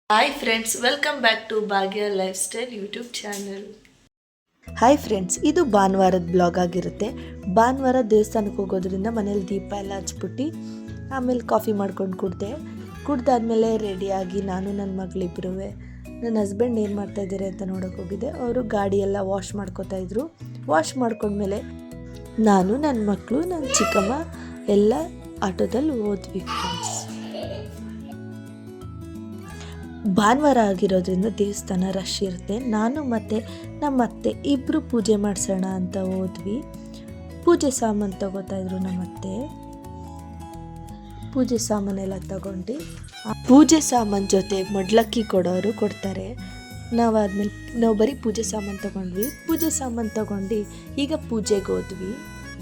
Hi friends, welcome back to Bhagya lifestyle YouTube channel. Hi friends, ಇದು ಭಾನುವಾರದ blog ಆಗಿರುತ್ತೆ. ಭಾನುವಾರ ದೇವಸ್ಥಾನಕ್ಕೆ ಹೋಗೋದ್ರಿಂದ ಮನೇಲಿ ದೀಪ ಎಲ್ಲ ಹಚ್ಬಿಟ್ಟು ಆಮೇಲೆ ಕಾಫಿ ಮಾಡ್ಕೊಂಡು ಕುಡ್ದಾದ್ಮೇಲೆ ರೆಡಿಯಾಗಿ ನಾನು ನನ್ನ ಮಗಳಿಬ್ಬರೂ ನನ್ನ ಹಸ್ಬೆಂಡ್ ಏನು ಮಾಡ್ತಾಯಿದ್ದಾರೆ ಅಂತ ನೋಡೋಕೆ ಹೋಗಿದ್ದೆ. ಅವರು ಗಾಡಿ ಎಲ್ಲ ವಾಶ್ ಮಾಡ್ಕೋತಾಯಿದ್ರು. ವಾಶ್ ಮಾಡ್ಕೊಂಡ್ಮೇಲೆ ನಾನು ನನ್ನ ಮಕ್ಕಳು ನನ್ನ ಚಿಕ್ಕಮ್ಮ ಎಲ್ಲ ಆಟೋದಲ್ಲಿ ಹೋದ್ವಿ ಫ್ರೆಂಡ್ಸ್. ಭಾನುವಾರ ಆಗಿರೋದ್ರಿಂದ ದೇವಸ್ಥಾನ ರಶ್ ಇರುತ್ತೆ. ನಾನು ಮತ್ತು ನಮ್ಮ ಅತ್ತೆ ಇಬ್ಬರು ಪೂಜೆ ಮಾಡಿಸೋಣ ಅಂತ ಹೋದ್ವಿ. ಪೂಜೆ ಸಾಮಾನು ತಗೋತಾಯಿದ್ರು ನಮ್ಮ ಅತ್ತೆ. ಪೂಜೆ ಸಾಮಾನೆಲ್ಲ ತಗೊಂಡು ಪೂಜೆ ಸಾಮಾನು ಜೊತೆ ಮಡ್ಲಕ್ಕಿ ಕೊಡೋರು ಕೊಡ್ತಾರೆ. ನಾವು ಬರೀ ಪೂಜೆ ಸಾಮಾನು ತೊಗೊಂಡ್ವಿ. ಪೂಜೆ ಸಾಮಾನು ತೊಗೊಂಡು ಈಗ ಪೂಜೆಗೆ ಹೋದ್ವಿ.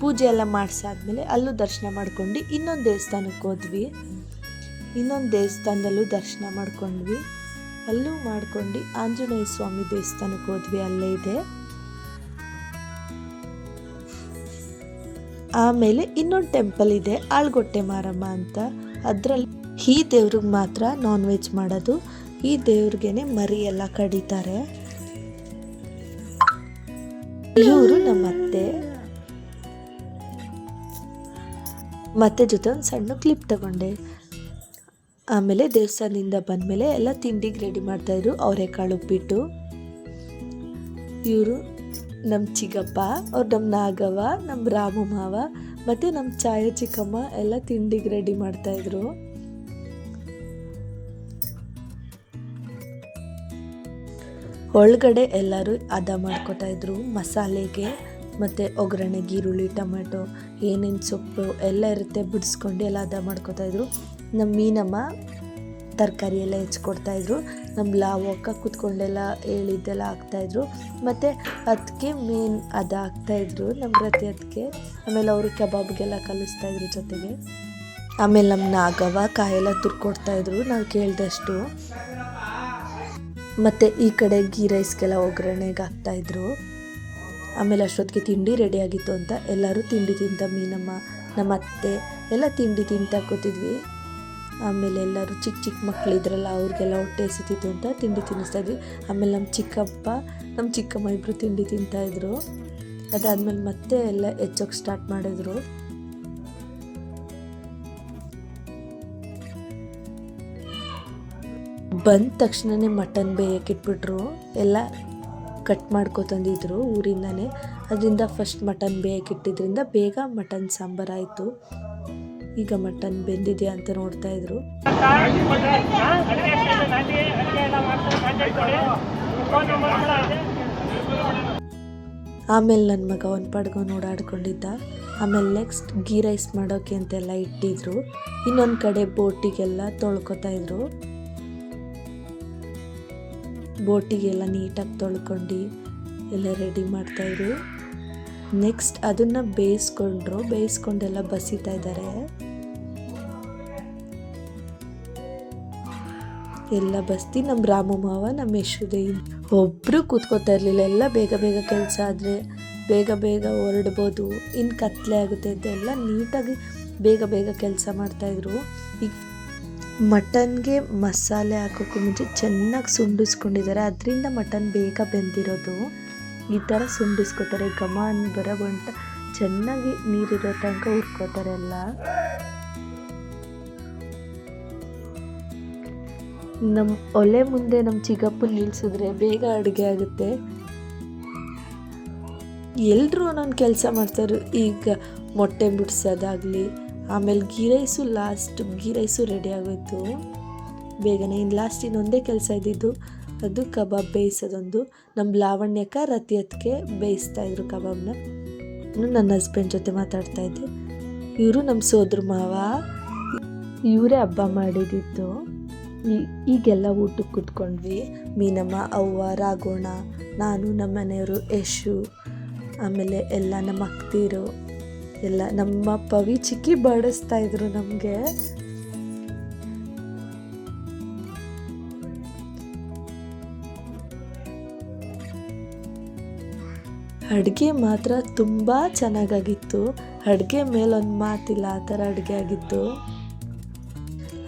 ಪೂಜೆ ಎಲ್ಲ ಮಾಡಿಸಾದ್ಮೇಲೆ ಅಲ್ಲೂ ದರ್ಶನ ಮಾಡ್ಕೊಂಡು ಇನ್ನೊಂದು ದೇವಸ್ಥಾನಕ್ಕೆ ಹೋದ್ವಿ. ಇನ್ನೊಂದು ದೇವಸ್ಥಾನದಲ್ಲೂ ದರ್ಶನ ಮಾಡ್ಕೊಂಡ್ವಿ. ಅಲ್ಲೂ ಮಾಡ್ಕೊಂಡು ಆಂಜನೇಯ ಸ್ವಾಮಿ ದೇವಸ್ಥಾನಕ್ಕೆ ಹೋದ್ವಿ, ಅಲ್ಲೇ ಇದೆ. ಆಮೇಲೆ ಇನ್ನೊಂದು ಟೆಂಪಲ್ ಇದೆ, ಆಳ್ಗೊಟ್ಟೆ ಮಾರಮ್ಮ ಅಂತ. ಅದರಲ್ಲಿ ಈ ದೇವ್ರಿಗೆ ಮಾತ್ರ ನಾನ್ ವೆಜ್ ಮಾಡೋದು. ಈ ದೇವ್ರಿಗೇನೆ ಮರಿ ಎಲ್ಲ ಕಡಿತಾರೆ. ಇವರು ನಮ್ಮ ಮತ್ತೆ ಜೊತೆ ಒಂದು ಸಣ್ಣ ಕ್ಲಿಪ್ ತಗೊಂಡೆ. ಆಮೇಲೆ ದೇವಸ್ಥಾನದಿಂದ ಬಂದಮೇಲೆ ಎಲ್ಲ ತಿಂಡಿಗೆ ರೆಡಿ ಮಾಡ್ತಾಯಿದ್ರು. ಅವರೆಕಾಳು ಉಪ್ಪಿಟ್ಟು. ಇವರು ನಮ್ಮ ಚಿಕ್ಕಪ್ಪ, ಅವ್ರು ನಮ್ಮ ನಾಗವ್ವ, ನಮ್ಮ ರಾಮು ಮಾವ ಮತ್ತು ನಮ್ಮ ಛಾಯ ಚಿಕ್ಕಮ್ಮ ಎಲ್ಲ ತಿಂಡಿಗೆ ರೆಡಿ ಮಾಡ್ತಾಯಿದ್ರು. ಒಳಗಡೆ ಎಲ್ಲರೂ ಹದ ಮಾಡ್ಕೋತಾಯಿದ್ರು ಮಸಾಲೆಗೆ. ಮತ್ತು ಒಗ್ಗರಣೆಗೆ ಈರುಳ್ಳಿ, ಟೊಮೆಟೊ, ಏನೇನು ಸೊಪ್ಪು ಎಲ್ಲ ಇರುತ್ತೆ ಬಿಡಿಸ್ಕೊಂಡು ಎಲ್ಲ ಹದ ಮಾಡ್ಕೋತಾಯಿದ್ರು. ನಮ್ಮ ಮೀನಮ್ಮ ತರಕಾರಿ ಎಲ್ಲ ಹೆಚ್ಕೊಡ್ತಾಯಿದ್ರು. ನಮ್ಮ ಲಾವಕ್ಕ ಕೂತ್ಕೊಂಡೆಲ್ಲ ಹೇಳಿದ್ದೆಲ್ಲ ಹಾಕ್ತಾಯಿದ್ರು. ಮತ್ತು ಅದಕ್ಕೆ ಮೇನ್ ಅದು ಹಾಕ್ತಾಯಿದ್ರು ನಮ್ಮ ರತಿ ಅದಕ್ಕೆ. ಆಮೇಲೆ ಅವರು ಕಬಾಬ್ಗೆಲ್ಲ ಕಲಿಸ್ತಾಯಿದ್ರು ಜೊತೆಗೆ. ಆಮೇಲೆ ನಮ್ಮ ನಾಗವ್ವ ಕಾಯೆಲ್ಲ ತುರ್ಕೊಡ್ತಾಯಿದ್ರು ನಾವು ಕೇಳಿದಷ್ಟು. ಮತ್ತು ಈ ಕಡೆ ಗೀ ರೈಸ್ಗೆಲ್ಲ ಒಗ್ಗರಣೆಗೆ ಹಾಕ್ತಾಯಿದ್ರು. ಆಮೇಲೆ ಅಷ್ಟೊತ್ತಿಗೆ ತಿಂಡಿ ರೆಡಿಯಾಗಿತ್ತು ಅಂತ ಎಲ್ಲರೂ ತಿಂಡಿ ತಿಂತ, ಮೀನಮ್ಮ, ನಮ್ಮ ಅತ್ತೆ ಎಲ್ಲ ತಿಂಡಿ ತಿಂತ ಕೂತಿದ್ವಿ. ಆಮೇಲೆ ಎಲ್ಲರೂ ಚಿಕ್ಕ ಚಿಕ್ಕ ಮಕ್ಕಳಿದ್ರಲ್ಲ ಅವ್ರಿಗೆಲ್ಲ ಹೊಟ್ಟೆ ಹಸಿತಿತ್ತು ಅಂತ ತಿಂಡಿ ತಿನ್ನಿಸ್ತಾಯಿದ್ವಿ. ಆಮೇಲೆ ನಮ್ಮ ಚಿಕ್ಕಪ್ಪ ನಮ್ಮ ಚಿಕ್ಕಮ್ಮ ಇಬ್ಬರು ತಿಂಡಿ ತಿಂತಾಯಿದ್ರು. ಅದಾದಮೇಲೆ ಮತ್ತೆ ಎಲ್ಲ ಹೆಚ್ಚೋಕ್ಕೆ ಸ್ಟಾರ್ಟ್ ಮಾಡಿದ್ರು. ಬಂದ ತಕ್ಷಣವೇ ಮಟನ್ ಬೇಯಕ್ಕಿಟ್ಬಿಟ್ರು. ಎಲ್ಲ ಕಟ್ ಮಾಡ್ಕೊತಂದಿದ್ರು ಊರಿಂದನೇ. ಅದರಿಂದ ಫಸ್ಟ್ ಮಟನ್ ಬೇಯಕ್ಕಿಟ್ಟಿದ್ರಿಂದ ಬೇಗ ಮಟನ್ ಸಾಂಬಾರಾಯಿತು. ಈಗ ಮಟನ್ ಬೆಂದಿದೆಯಾ ಅಂತ ನೋಡ್ತಾಯಿದ್ರು. ಆಮೇಲೆ ನನ್ನ ಮಗ ಒಂದು ಪಡ್ಕೊಂಡು ಓಡಾಡ್ಕೊಂಡಿದ್ದ. ಆಮೇಲೆ ನೆಕ್ಸ್ಟ್ ಗೀ ರೈಸ್ ಮಾಡೋಕ್ಕೆ ಅಂತೆಲ್ಲ ಇಟ್ಟಿದ್ರು. ಇನ್ನೊಂದು ಕಡೆ ಬೋಟಿಗೆಲ್ಲ ತೊಳ್ಕೊತಾಯಿದ್ರು. ಬೋಟಿಗೆಲ್ಲ ನೀಟಾಗಿ ತೊಳ್ಕೊಂಡು ಎಲ್ಲ ರೆಡಿ ಮಾಡ್ತಾಯಿದ್ರು. ನೆಕ್ಸ್ಟ್ ಅದನ್ನು ಬೇಯಿಸ್ಕೊಂಡೆಲ್ಲ ಬಸಿತಾ ಇದ್ದಾರೆ. ಎಲ್ಲ ಬಸ್ತಿ ನಮ್ಮ ರಾಮು ಮಾವ, ನಮ್ಮ ಯಶೋದೆ ಒಬ್ಬರು ಕೂತ್ಕೋತಾ ಇರಲಿಲ್ಲ. ಎಲ್ಲ ಬೇಗ ಬೇಗ ಕೆಲಸ ಆದರೆ ಬೇಗ ಬೇಗ ಹೊರಡ್ಬೋದು, ಇನ್ನು ಕತ್ಲೆ ಆಗುತ್ತೆ ಅಂತ ಎಲ್ಲ ನೀಟಾಗಿ ಬೇಗ ಬೇಗ ಕೆಲಸ ಮಾಡ್ತಾಯಿದ್ರು. ಈಗ ಮಟನ್ಗೆ ಮಸಾಲೆ ಹಾಕೋಕ್ಕೂ ಮುಂಚೆ ಚೆನ್ನಾಗಿ ಸುಂಡಿಸ್ಕೊಂಡಿದ್ದಾರೆ. ಅದರಿಂದ ಮಟನ್ ಬೇಗ ಬೆಂದಿರೋದು. ಈ ಥರ ಸುಂಡಿಸ್ಕೊತಾರೆ. ಘಮ ಬರೋಗಂಟ ಚೆನ್ನಾಗಿ ನೀರಿರೋ ತನಕ ಹುರ್ಕೋತಾರೆ ಎಲ್ಲ. ನಮ್ಮ ಒಲೆ ಮುಂದೆ ನಮ್ಮ ಚಿಕ್ಕಪ್ಪ ನಿಲ್ಸಿದ್ರೆ ಬೇಗ ಅಡುಗೆ ಆಗುತ್ತೆ. ಎಲ್ಲರೂ ಒಂದೊಂದು ಕೆಲಸ ಮಾಡ್ತಾರೆ. ಈಗ ಮೊಟ್ಟೆ ಬಿಡಿಸೋದಾಗಲಿ, ಆಮೇಲೆ ಗೀ ರೈಸು ರೆಡಿ ಆಗೋಯ್ತು ಬೇಗನೆ. ಇನ್ನು ಲಾಸ್ಟ್ ಇನ್ನೊಂದೇ ಕೆಲಸ ಇದ್ದಿದ್ದು, ಅದು ಕಬಾಬ್ ಬೇಯಿಸೋದೊಂದು. ನಮ್ಮ ಲಾವಣ್ಯಕ್ಕೆ ರತಿ ಅದಕ್ಕೆ ಬೇಯಿಸ್ತಾಯಿದ್ರು ಕಬಾಬ್ನ. ನನ್ನ ಹಸ್ಬೆಂಡ್ ಜೊತೆ ಮಾತಾಡ್ತಾಯಿದ್ದೆ. ಇವರು ನಮ್ಮ ಸೋದ್ರ ಮಾವ, ಇವರೇ ಹಬ್ಬ ಮಾಡಿದ್ದಿತ್ತು. ಈಗೆಲ್ಲ ಊಟಕ್ಕೆ ಕೂತ್ಕೊಂಡ್ವಿ. ಮೀನಮ್ಮ, ಅವ್ವ, ರಾಗೋಣ, ನಾನು, ನಮ್ಮ ಮನೆಯವರು, ಯಶು, ಆಮೇಲೆ ಎಲ್ಲ ನಮ್ಮ ಅಕ್ತಿರು ಎಲ್ಲ, ನಮ್ಮ ಪವಿ ಚಿಕ್ಕಿ ಬಡಿಸ್ತಾಯಿದ್ರು ನಮಗೆ. ಅಡುಗೆ ಮಾತ್ರ ತುಂಬ ಚೆನ್ನಾಗಾಗಿತ್ತು. ಅಡುಗೆ ಮೇಲೊಂದು ಮಾತಿಲ್ಲ, ಆ ಥರ ಅಡುಗೆ ಆಗಿತ್ತು.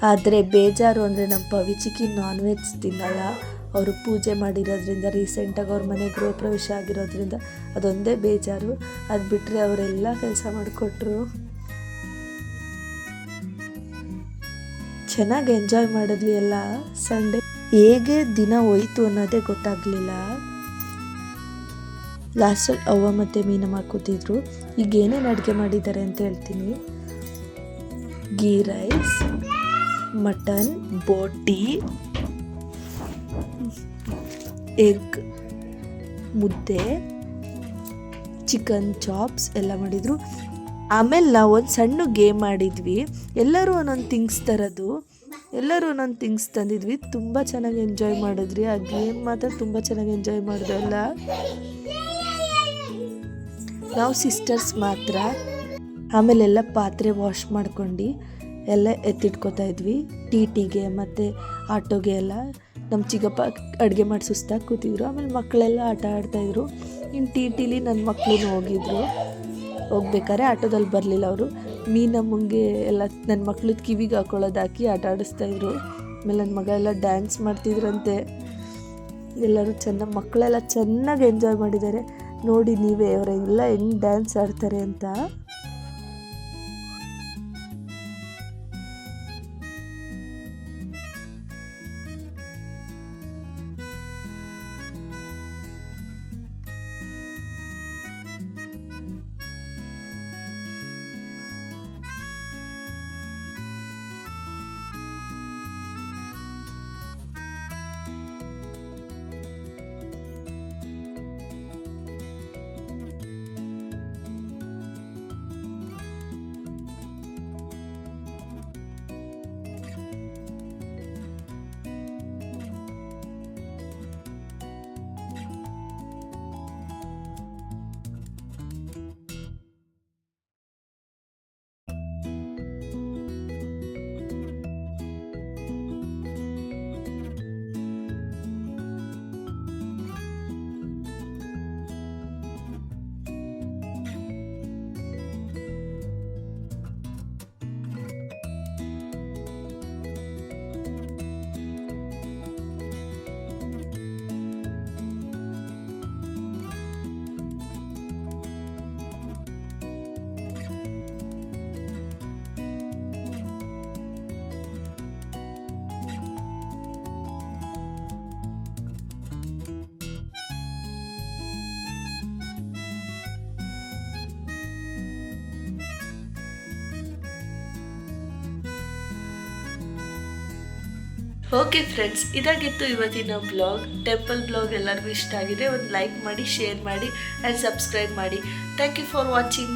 ಆದರೆ ಬೇಜಾರು ಅಂದರೆ ನಮ್ಮ ಪವಿಚಿಕಿ ನಾನ್ ವೆಜ್ ತಿನ್ನಲ್ಲ. ಅವರು ಪೂಜೆ ಮಾಡಿರೋದ್ರಿಂದ, ರೀಸೆಂಟಾಗಿ ಅವ್ರ ಮನೆ ಗೃಹ ಪ್ರವೇಶ ಆಗಿರೋದ್ರಿಂದ ಅದೊಂದೇ ಬೇಜಾರು. ಅದು ಬಿಟ್ಟರೆ ಅವರೆಲ್ಲ ಕೆಲಸ ಮಾಡಿಕೊಟ್ರು. ಚೆನ್ನಾಗಿ ಎಂಜಾಯ್ ಮಾಡಿದ್ವಿ ಎಲ್ಲ. ಸಂಡೇ ಹೇಗೆ ದಿನ ಹೋಯ್ತು ಅನ್ನೋದೇ ಗೊತ್ತಾಗಲಿಲ್ಲ. ಲಾಸ್ಟಲ್ಲಿ ಅವ್ವ ಮತ್ತು ಮೀನಮ್ಮ ಕೂತಿದ್ರು. ಈಗ ಏನೇನು ಅಡುಗೆ ಮಾಡಿದ್ದಾರೆ ಅಂತ ಹೇಳ್ತೀನಿ. ಗೀ ರೈಸ್, ಮಟನ್, ಬೋಟಿ, ಎಗ್, ಮುದ್ದೆ, ಚಿಕನ್ ಚಾಪ್ಸ್ ಎಲ್ಲ ಮಾಡಿದರು. ಆಮೇಲೆ ನಾವು ಒಂದು ಸಣ್ಣ ಗೇಮ್ ಮಾಡಿದ್ವಿ. ಎಲ್ಲರೂ ಒಂದೊಂದು ಥಿಂಗ್ಸ್ ತರೋದು, ತಂದಿದ್ವಿ. ತುಂಬ ಚೆನ್ನಾಗಿ ಎಂಜಾಯ್ ಮಾಡಿದ್ರಿ. ಆ ಗೇಮ್ ಮಾತ್ರ ತುಂಬ ಚೆನ್ನಾಗಿ ಎಂಜಾಯ್ ಮಾಡಿದ್ವಿ ಎಲ್ಲ. ನಾವು ಸಿಸ್ಟರ್ಸ್ ಮಾತ್ರ. ಆಮೇಲೆಲ್ಲ ಪಾತ್ರೆ ವಾಶ್ ಮಾಡ್ಕೊಂಡು ಎಲ್ಲ ಎತ್ತಿಟ್ಕೋತಾ ಇದ್ವಿ. ಟಿಗೆ ಮತ್ತು ಆಟೋಗೆ ಎಲ್ಲ. ನಮ್ಮ ಚಿಕ್ಕಪ್ಪ ಅಡುಗೆ ಮಾಡಿ ಸುಸ್ತಾಗಿ ಕೂತಿದ್ರು. ಆಮೇಲೆ ಮಕ್ಕಳೆಲ್ಲ ಆಟ ಆಡ್ತಾಯಿದ್ರು. ಇನ್ನು ಟಿಲಿ ನನ್ನ ಮಕ್ಕಳು ಹೋಗ್ಬೇಕಾದ್ರೆ ಆಟೋದಲ್ಲಿ ಬರಲಿಲ್ಲ ಅವರು. ಮೀನಮ್ಮಂಗೆ ಎಲ್ಲ ನನ್ನ ಮಕ್ಳದ್ದು ಕಿವಿಗೆ ಹಾಕೊಳ್ಳೋದು ಹಾಕಿ ಆಟ ಆಡಿಸ್ತಾಯಿದ್ರು. ಆಮೇಲೆ ನನ್ನ ಮಗ ಎಲ್ಲ ಡ್ಯಾನ್ಸ್ ಮಾಡ್ತಿದ್ರಂತೆ. ಎಲ್ಲರೂ ಮಕ್ಕಳೆಲ್ಲ ಚೆನ್ನಾಗಿ ಎಂಜಾಯ್ ಮಾಡಿದ್ದಾರೆ. ನೋಡಿ ನೀವೇ ಅವರೆಲ್ಲ ಹೆಂಗೆ ಡ್ಯಾನ್ಸ್ ಆಡ್ತಾರೆ ಅಂತ. ಓಕೆ ಫ್ರೆಂಡ್ಸ್, ಇದಾಗಿತ್ತು ಇವತ್ತಿನ ಬ್ಲಾಗ್. ಟೆಂಪಲ್ ಬ್ಲಾಗ್ ಎಲ್ಲರಿಗೂ ಇಷ್ಟ ಆಗಿದೆ. ಒಂದು ಲೈಕ್ ಮಾಡಿ, ಶೇರ್ ಮಾಡಿ ಆ್ಯಂಡ್ ಸಬ್ಸ್ಕ್ರೈಬ್ ಮಾಡಿ. Thank you for watching.